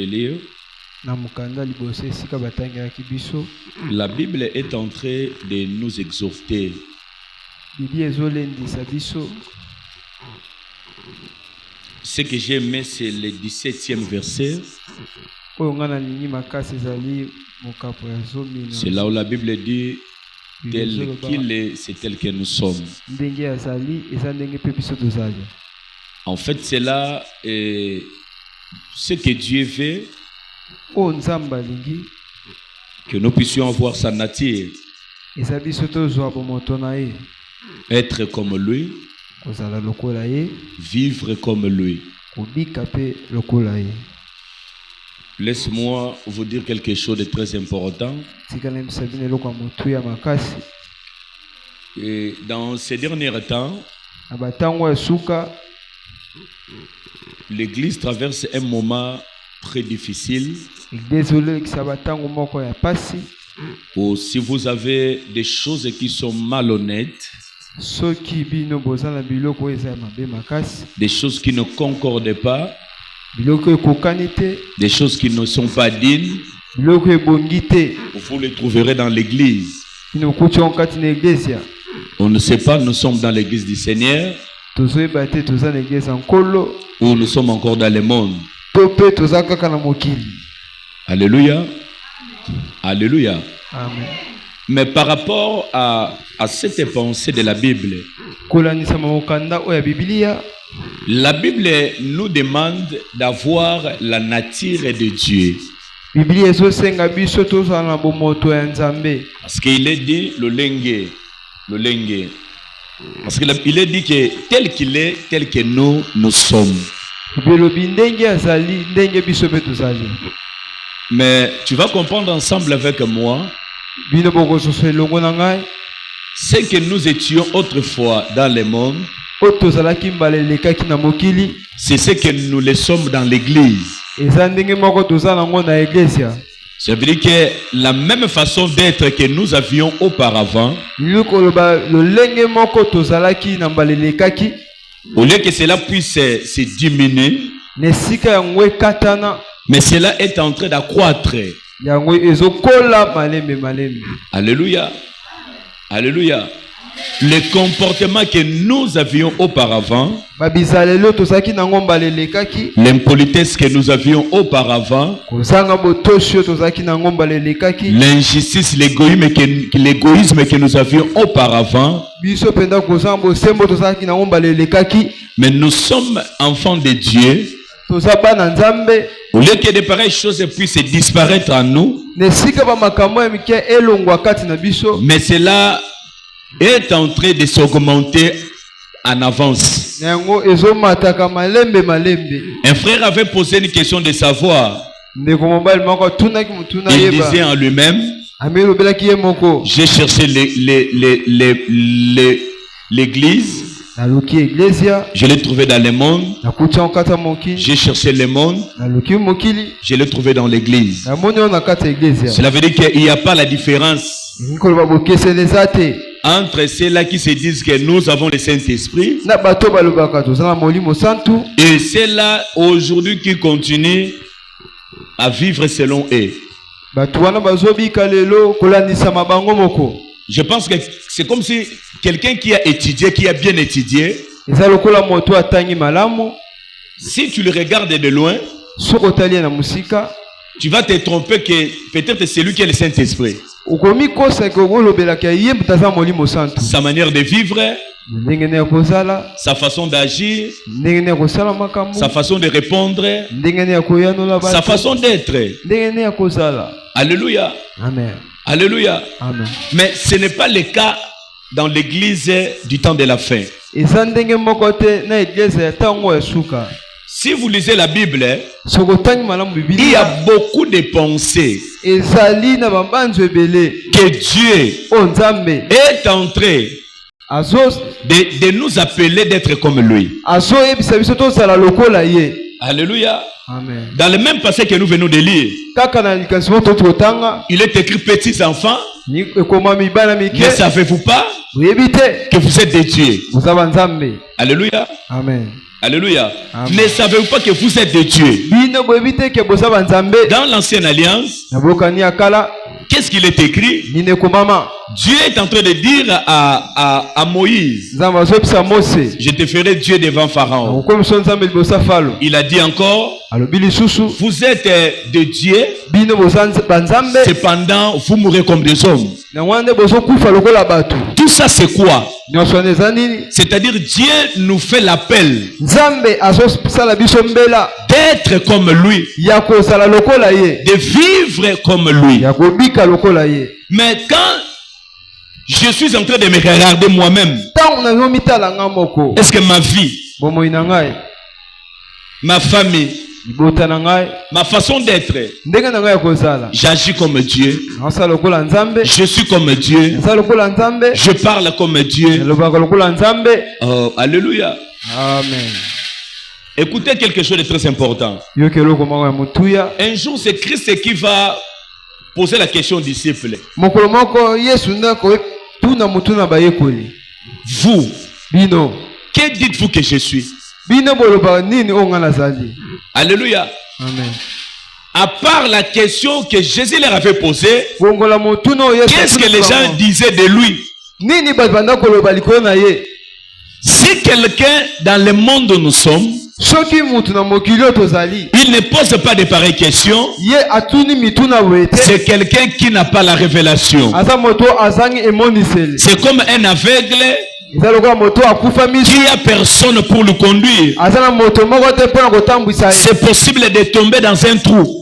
lire. La Bible est en train de nous exhorter. Ce que j'ai aimé, c'est le 17e verset. C'est là où la Bible dit, tel qu'il est, c'est tel que nous sommes. En fait, c'est là ce que Dieu veut, que nous puissions avoir sa nature, être comme lui, vivre comme lui. Laisse-moi vous dire quelque chose de très important. Et dans ces derniers temps, l'Église traverse un moment très difficile. Ou si vous avez des choses qui sont malhonnêtes, des choses qui ne concordent pas, des choses qui ne sont pas dignes, vous les trouverez dans l'Église. On ne sait pas, nous sommes dans l'Église du Seigneur ou nous sommes encore dans le monde. Alléluia. Alléluia. Amen. Mais par rapport à cette pensée de la Bible, la Bible nous demande d'avoir la nature de Dieu. Parce qu'il est dit le lengue. Parce qu'il est dit que tel qu'il est, tel que nous sommes. Mais tu vas comprendre ensemble avec moi, c'est que nous étions autrefois dans le monde, c'est ce que nous le sommes dans l'Église. Ça veut dire que la même façon d'être que nous avions auparavant, au lieu que cela puisse se diminuer, mais cela est en train d'accroître. Alléluia. Alléluia. Le comportement que nous avions auparavant, l'impolitesse que nous avions auparavant, l'injustice, l'égoïsme que nous avions auparavant, mais nous sommes enfants de Dieu. Au lieu que de pareilles choses puissent disparaître en nous, mais cela est en train de s'augmenter en avance. Un frère avait posé une question de savoir. Il disait en lui-même, j'ai cherché l'église, je l'ai trouvé dans le monde. J'ai cherché le monde, je l'ai trouvé dans l'église. Cela veut dire qu'il n'y a pas la différence entre ceux-là qui se disent que nous avons le Saint-Esprit et ceux-là aujourd'hui qui continuent à vivre selon eux. Je pense que c'est comme si quelqu'un qui a étudié, qui a bien étudié, si tu le regardes de loin, tu vas te tromper que peut-être c'est lui qui est le Saint-Esprit. Sa manière de vivre, sa façon d'agir, sa façon de répondre, sa façon d'être. Alléluia. Amen. Alléluia. Amen. Mais ce n'est pas le cas dans l'église du temps de la fin. Si vous lisez la Bible, il y a beaucoup de pensées que Dieu est en train de nous appeler d'être comme lui. Alléluia. Amen. Dans le même passage que nous venons de lire, il est écrit petits enfants, ne savez-vous pas que vous êtes des dieux? Amen. Alléluia. Amen. Alléluia. Amen. Ne savez-vous pas que vous êtes de Dieu? Dans l'ancienne alliance, qu'est-ce qu'il est écrit? Dieu est en train de dire à Moïse, je te ferai Dieu devant Pharaon. Il a dit encore, vous êtes de Dieu, cependant vous mourrez comme des hommes. Tout ça c'est quoi? C'est-à-dire Dieu nous fait l'appel d'être comme lui, de vivre comme lui. Mais quand je suis en train de me regarder moi-même, est-ce que ma vie, ma famille, ma façon d'être, j'agis comme Dieu, je suis comme Dieu, je parle comme Dieu? Oh, alléluia. Amen. Écoutez quelque chose de très important. Un jour, c'est Christ qui va poser la question aux disciples. Vous, que dites-vous que je suis? Alléluia. Amen. À part la question que Jésus leur avait posée, qu'est-ce que les gens disaient de lui? Si quelqu'un dans le monde où nous sommes, il ne pose pas de pareilles questions, c'est quelqu'un qui n'a pas la révélation. C'est comme un aveugle qui a personne pour le conduire. C'est possible de tomber dans un trou.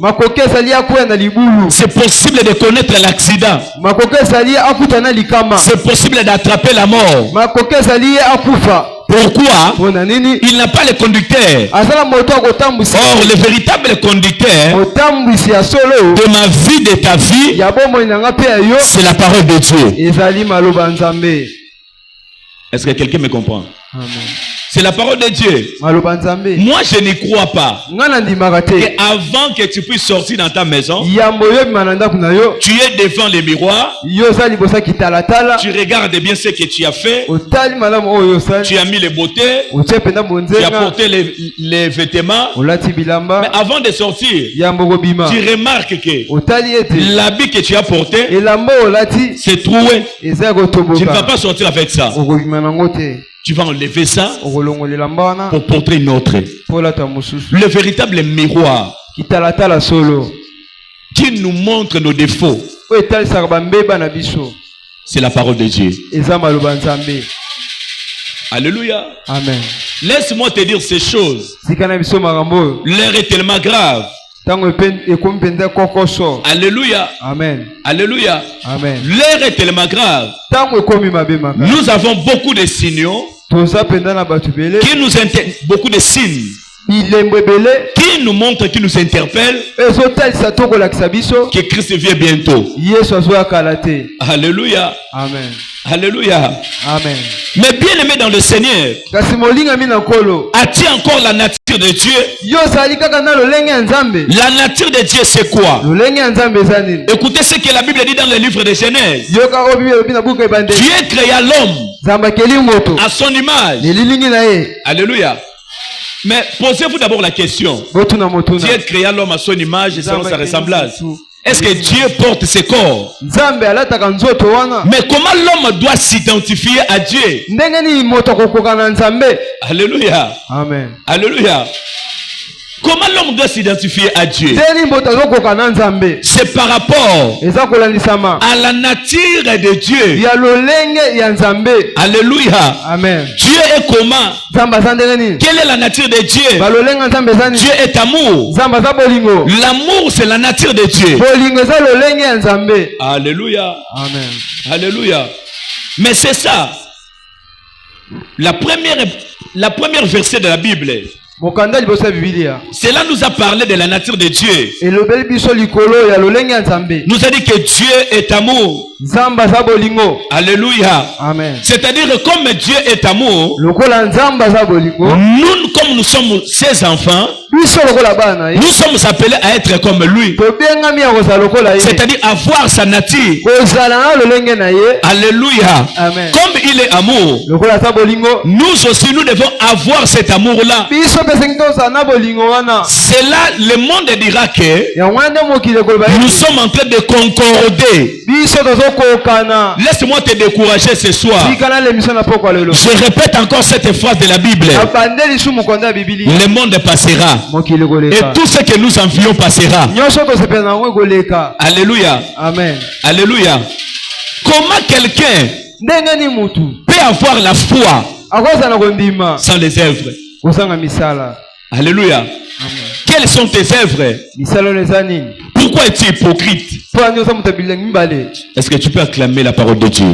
C'est possible de connaître l'accident. C'est possible d'attraper la mort. Pourquoi? Il n'a pas le conducteur. Or, le véritable conducteur de ma vie, de ta vie, c'est la parole de Dieu. Est-ce que quelqu'un me comprend? Amen. C'est la parole de Dieu. Moi, je n'y crois pas. Avant que tu puisses sortir dans ta maison, tu es devant le miroir. Tu regardes bien ce que tu as fait. Tu as mis les beautés. Tu as porté les vêtements. Mais avant de sortir, tu remarques que l'habit que tu as porté, c'est troué. Tu ne vas pas sortir avec ça. Tu vas enlever ça pour porter une autre. Le véritable miroir qui nous montre nos défauts, c'est la parole de Dieu. Alléluia. Amen. Laisse-moi te dire ces choses. L'heure est tellement grave. Alléluia. Amen. Alléluia. Amen. L'heure est tellement grave. Nous avons beaucoup de signaux beaucoup de signes qui nous montrent, qui nous interpellent que Christ vient bientôt. Alléluia. Amen. Alléluia. Amen. Mais bien aimé dans le Seigneur, as-tu encore la nature de Dieu? La nature de Dieu c'est quoi? Écoutez ce que la Bible dit dans le livre de Genèse. Dieu créa l'homme à son image. Alléluia. Mais posez-vous d'abord la question. Dieu créa l'homme à son image et selon sa ressemblance. Est-ce que Dieu porte ses corps? Mais comment l'homme doit s'identifier à Dieu? Alléluia. Amen. Alléluia. Comment l'homme doit s'identifier à Dieu? C'est par rapport à la nature de Dieu. Alléluia. Amen. Dieu est comment? Quelle est la nature de Dieu? Dieu est amour. L'amour c'est la nature de Dieu. Alléluia. Amen. Alléluia. Mais c'est ça. La première verset de la Bible. Cela nous a parlé de la nature de Dieu. Nous a dit que Dieu est amour. Alléluia. Amen. C'est-à-dire comme Dieu est amour, nous, comme nous sommes ses enfants, nous sommes appelés à être comme lui. C'est-à-dire avoir sa nature. Alléluia. Amen. Comme il est amour, nous aussi nous devons avoir cet amour-là. C'est là le monde dira que nous sommes en train de concorder. Laisse-moi te décourager ce soir. Je répète encore cette phrase de la Bible. Le monde passera. Et tout ce que nous envions passera. Alléluia. Amen. Alléluia. Comment quelqu'un peut avoir la foi sans les œuvres? Alléluia. Amen. Quelles sont tes œuvres? Pourquoi es-tu hypocrite? Est-ce que tu peux acclamer la parole de Dieu?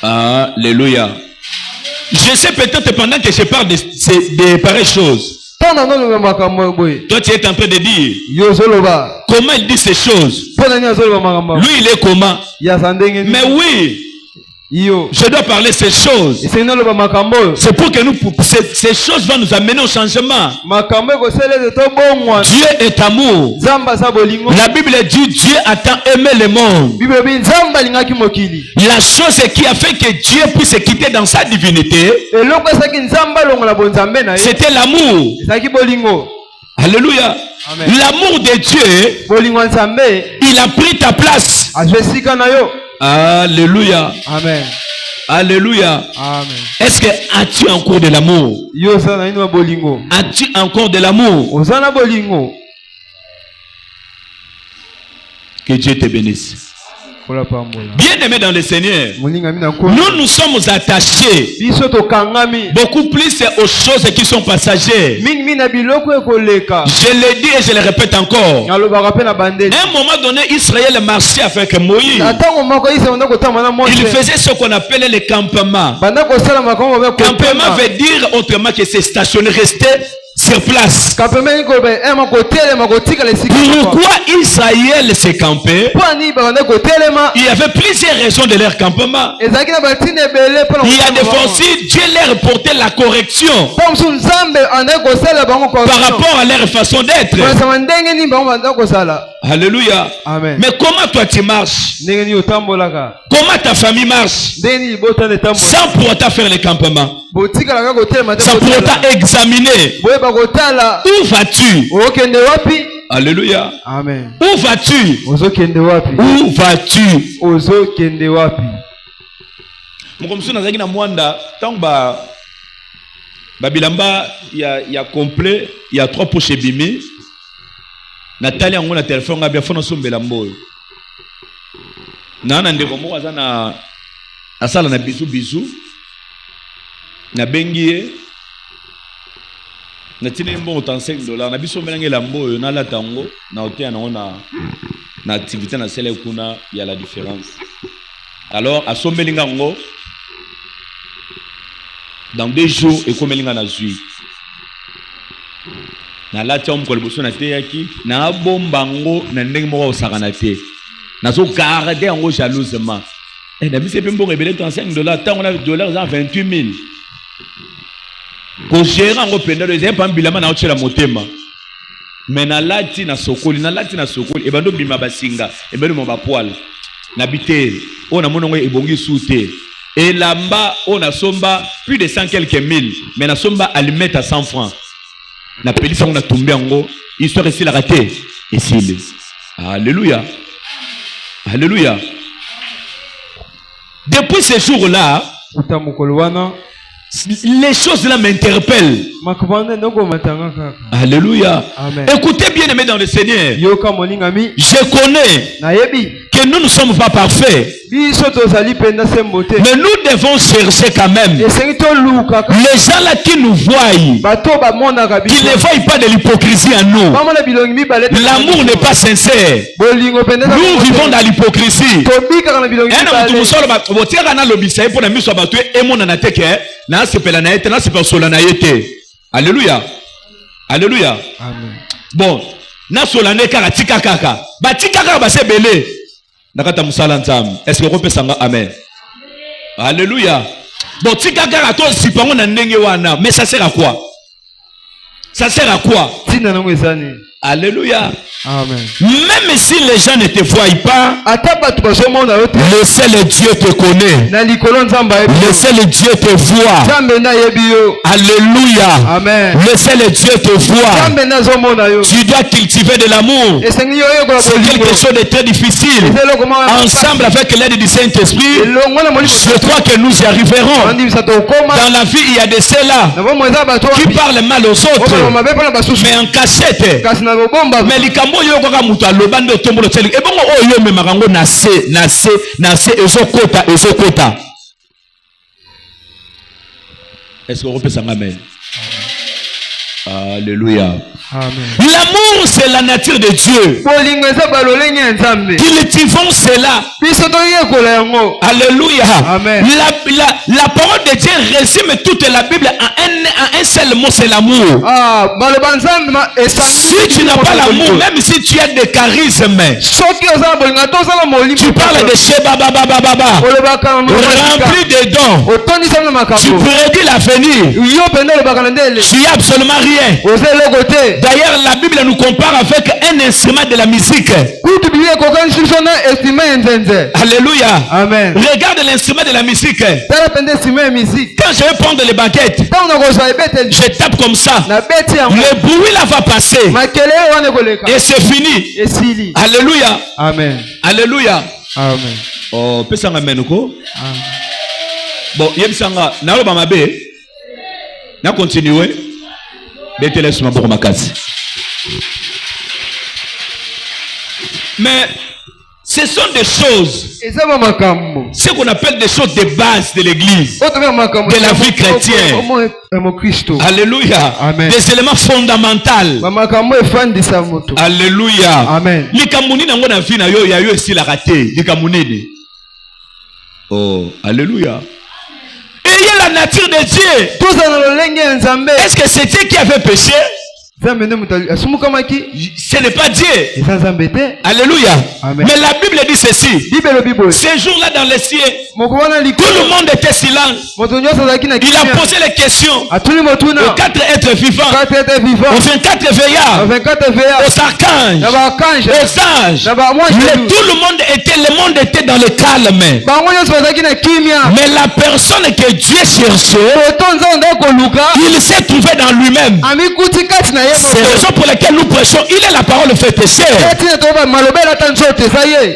Alléluia. Je sais peut-être pendant que je parle de pareilles choses, toi tu es en train de dire comment il dit ces choses. Lui il est comment? Mais oui, je dois parler ces choses. C'est pour que ces choses vont nous amener au changement. Dieu est amour. La Bible dit Dieu a tant aimé le monde. La chose qui a fait que Dieu puisse quitter dans sa divinité, c'était l'amour. Alléluia. L'amour de Dieu, il a pris ta place. Alléluia. Amen. Alléluia. Amen. Est-ce que as-tu encore de l'amour? As-tu encore de l'amour? Que Dieu te bénisse. Bien aimé dans le Seigneur, nous sommes attachés beaucoup plus aux choses qui sont passagères. Je le dis et je le répète encore. À un moment donné, Israël marchait avec Moïse. Il faisait ce qu'on appelait le campement. Campement veut dire autrement que c'est stationné, rester sur place. Pourquoi Israël s'est campé? Il y avait plusieurs raisons de leur campement. Il y a des fois aussi, Dieu leur portait la correction par rapport à leur façon d'être. Alléluia. Amen. Mais comment toi tu marches? Comment ta famille marche? Sans pour autant faire le campement, sans pour autant examiner. Où vas-tu? Alléluia. Amen. Où vas-tu? Où vas-tu? Babilamba, il y a complet, il y a 3 poches bimi. Nathalie on a téléphone a bien fait son belambo. Na ndeko mo azana asala na bisu na bengie na tine bon autant $5 na biso melange lambo na la tango na hotel na activité na sele kuna il y a la différence. Alors à sombelinga ngo dans 2 jours et comme melinga na zui na la tiom ko liboso na te yaki na bombango na ndenge moko osakana te na zo garder ngo jalousement et na bise pembo rebele $35 tant on a dollars à 28 000 ko gérer ngo penda les pas bilama na otchela motema mais na lati na sokoli e bando bima basinga e bendo mo ba poil na bité on a monongo ebongi soute et lamba on a somba plus de 100 quelques mille mais na somba allumette à 100 francs. Na pelisa on a tombé en gros, histoire ici la raté. Et s'il Alléluia. Alléluia. Depuis ce jour-là, les choses là m'interpellent. Alléluia. Amen. Écoutez bien aimé dans le Seigneur. Je connais que nous ne sommes pas parfaits. Mais nous devons chercher quand même. Les gens là qui nous voient, qui ne voient pas de l'hypocrisie en nous. L'amour n'est pas sincère. Nous vivons dans l'hypocrisie. Alléluia. Alléluia. Amen. Bon, Na solane kaka tika kaka. Ba tika kaka ba se belé. Nakata musala nzambe. Est-ce que repesa nga amen? Alléluia. Bon tika kaka to sipango na ndenge wana, mais ça sert à quoi? Ça sert à quoi? Alléluia. Amen. Même si les gens ne te voient pas, le seul Dieu te connaît. Le seul Dieu te voit. Alléluia. Amen. Le seul Dieu te voit. Tu dois cultiver de l'amour. C'est quelque chose de très difficile. Ensemble avec l'aide du Saint-Esprit, je crois que nous y arriverons. Dans la vie, il y a de ceux-là qui parlent mal aux autres, mais en cachette. Mais likambo yo kwa mutu aloba ndo tombolo tseli ebongo oyo me makango na se ezokota. Est-ce que on peut s'en amen? Alléluia. Amen. L'amour, c'est la nature de Dieu. Cultivons cela. Alléluia. Amen. La parole de Dieu résume toute la Bible en un seul mot, c'est l'amour. Si tu n'as pas l'amour, même si tu as des charismes, tu parles de Sheba, rempli de dons, tu prédis l'avenir, tu n'as absolument rien. D'ailleurs, la Bible nous compare avec un instrument de la musique. Alléluia. Amen. Regarde l'instrument de la musique. Quand je vais prendre les baguettes, je tape comme ça. Le bruit là va passer. Et c'est fini. Alléluia. Amen. Alléluia. Amen. Oh, peut-être amen ou bon, yebisanga, na lo ba mabe. Na continuer. Mais ce sont des choses, ce qu'on appelle des choses de base de l'église, de la vie chrétienne. Alléluia. Amen. Des éléments fondamentaux. Alléluia. Amen. Oh, alléluia. Ayez la nature de Dieu. Est-ce que c'est Dieu qui avait péché? Ce n'est pas Dieu. Alléluia. Amen. Mais la Bible dit ceci. Ces jours-là dans les cieux, tout le monde était silence. Il a posé les questions aux 4 êtres vivants, aux 24 veillards, aux archanges, aux anges. Tout le monde était dans le calme. Mais la personne que Dieu cherchait, il s'est trouvé dans lui-même. C'est la raison pour laquelle nous prêchons. Il est la parole fétichée.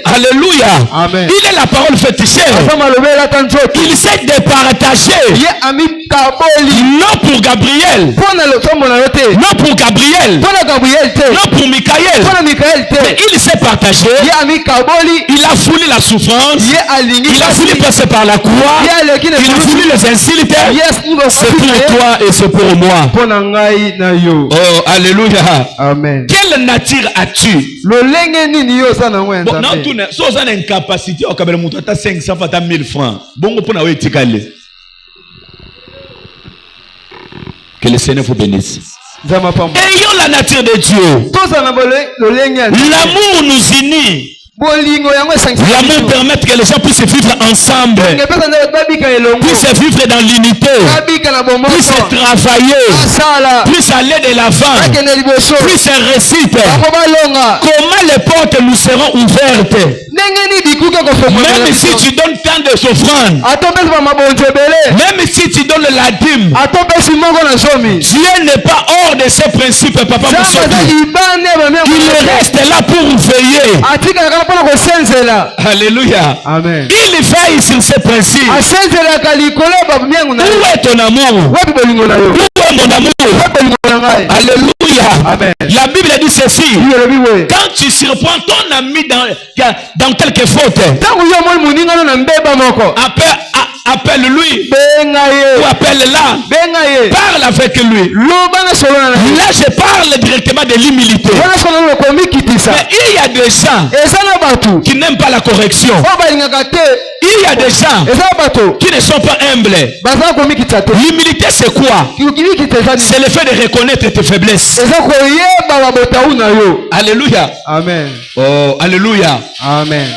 Alléluia. Amen. Il est la parole fétichée. Il s'est départagé. Non pour Gabriel. Non pour Gabriel. Non pour Michael. Mais il s'est partagé. Il a foulé la souffrance. Il a voulu passer par la croix. Il a voulu les insultes. C'est pour toi et c'est pour moi. Oh, alléluia. Amen. Quelle nature as-tu? Bon, non, tu as une incapacité. Tu as 500 fois 1000 francs. Bon, on peut avoir étiqueté. Que le Seigneur vous bénisse. Ayons la nature de Dieu. L'amour nous unit. L'amour permet que les gens puissent vivre ensemble, puissent vivre dans l'unité, puissent travailler, puissent aller de l'avant, puissent réciter. Comment les portes nous seront ouvertes? Même si tu donnes tant de souffrance, même si tu donnes la dîme, Dieu n'est pas hors de ses principes, papa Moussoudi. Il reste là pour veiller. Alléluia. Amen. Il veille sur ses principes. Où est ton amour? Où est mon amour? Alléluia. Amen. La Bible dit ceci. Quand tu surprends ton ami dans quelques fautes, appelle-lui ou appelle-la. Parle avec lui. Là, je parle directement de l'humilité. Mais il y a des gens qui n'aiment pas la correction. Il y a des gens qui ne sont pas humbles. L'humilité, c'est quoi? C'est le fait de reconnaître tes faiblesses. Alléluia. Amen. Oh, alléluia. Amen.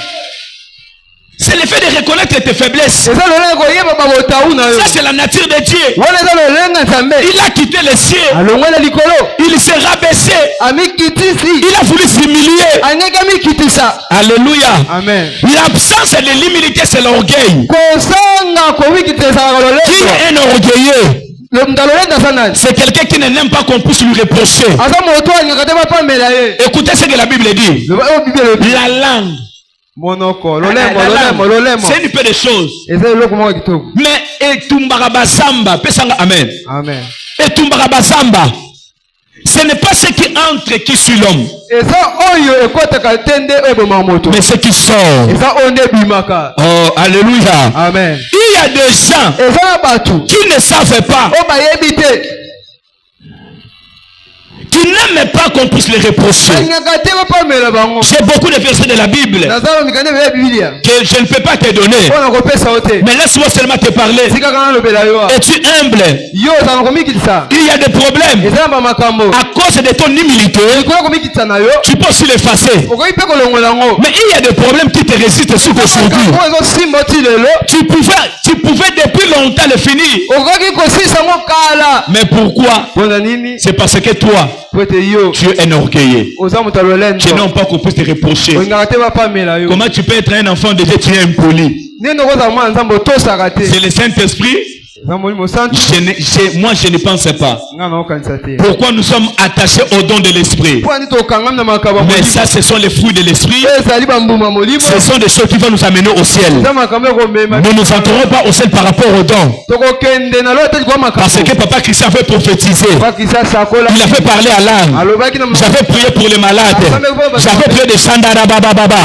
C'est le fait de reconnaître tes faiblesses. Ça, c'est la nature de Dieu. Il a quitté les cieux. Il s'est rabaissé. Il a voulu s'humilier. Alléluia. Amen. L'absence de l'humilité, c'est l'orgueil. Qui est un orgueilleux? C'est quelqu'un qui n'aime pas qu'on puisse lui reprocher. Écoutez ce que la Bible dit. La langue. C'est une peu de choses. Mais etumbarabasamba, pesanga amen. Amen. Etumbarabasamba, ce n'est pas ce qui entre qui suit l'homme, mais ce qui sort. Oh, alléluia. Amen. Il y a des gens qui ne savent pas, qui n'aiment pas qu'on puisse les reprocher. J'ai beaucoup de versets de la Bible que je ne peux pas te donner. Mais laisse-moi seulement te parler. Es-tu humble? Il y a des problèmes. À cause de ton humilité, tu peux aussi l'effacer. Mais il y a des problèmes qui te résistent aujourd'hui. Tu pouvais depuis longtemps le finir. Mais pourquoi? C'est parce que toi, tu es un orgueilleux. Tu n'as pas qu'on puisse te reprocher. Comment tu peux être un enfant de Dieu, tu es impoli? C'est le Saint-Esprit. Moi, je ne pensais pas. Pourquoi nous sommes attachés au don de l'esprit? Mais ça, ce sont les fruits de l'esprit. Ce sont des choses qui vont nous amener au ciel. Nous ne nous entrerons pas au ciel par rapport au don. Parce que Papa Christian avait prophétisé. Il avait parlé à l'âme. J'avais prié pour les malades. J'avais prié des Sandarabababa.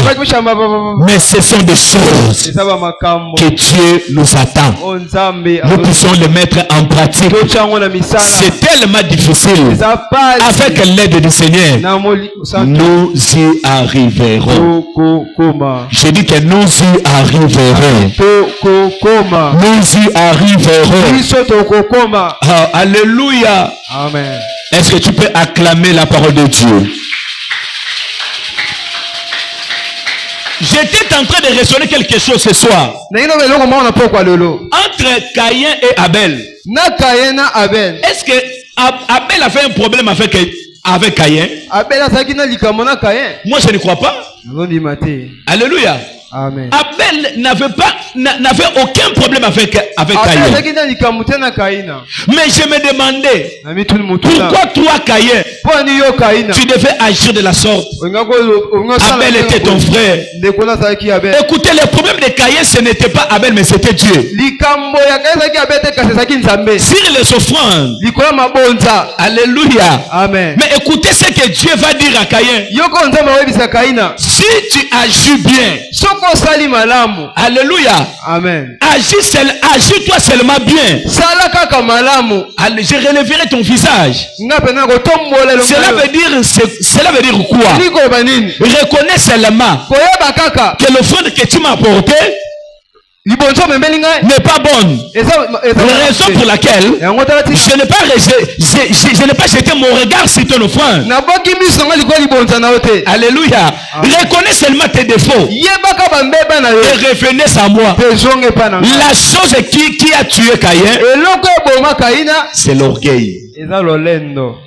Mais ce sont des choses que Dieu nous attend. Nous pouvons les mettre en pratique. C'est tellement difficile. Avec l'aide du Seigneur, nous y arriverons. Je dis que nous y arriverons. Nous y arriverons. Ah, alléluia. Amen. Est-ce que tu peux acclamer la parole de Dieu? J'étais en train de raisonner quelque chose ce soir. Entre Caïn et Abel. Est-ce que Abel a fait un problème avec Caïn? Moi je ne crois pas. Alléluia. Amen. Abel n'avait aucun problème avec Caïn. Mais je me demandais, pourquoi toi Caïn, tu devais agir de la sorte? Abel était ton frère. Écoutez, le problème de Caïn, ce n'était pas Abel, mais c'était Dieu. Sur les offrandes. Alléluia. Amen. Mais écoutez ce que Dieu va dire à Caïn. Si tu agis bien, alléluia. Amen. Agis-toi seulement bien. Je relèverai ton visage. Cela veut dire quoi? Reconnais seulement que l'offrande que tu m'as apportée n'est pas bonne. La raison pour laquelle je n'ai pas jeté mon regard sur ton offrande. Alléluia. Reconnais seulement tes défauts et revenez à moi. La chose qui a tué Caïn, c'est l'orgueil.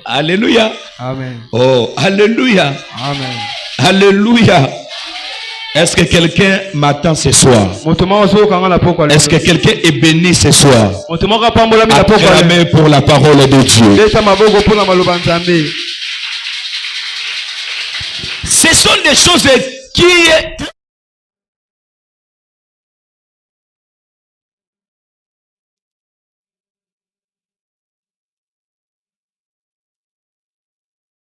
Alléluia. Amen. Oh, alléluia. Amen. Alléluia. Est-ce que quelqu'un m'attend ce soir? Est-ce que quelqu'un est béni ce soir? Acclamez pour la parole de Dieu. Ce sont des choses qui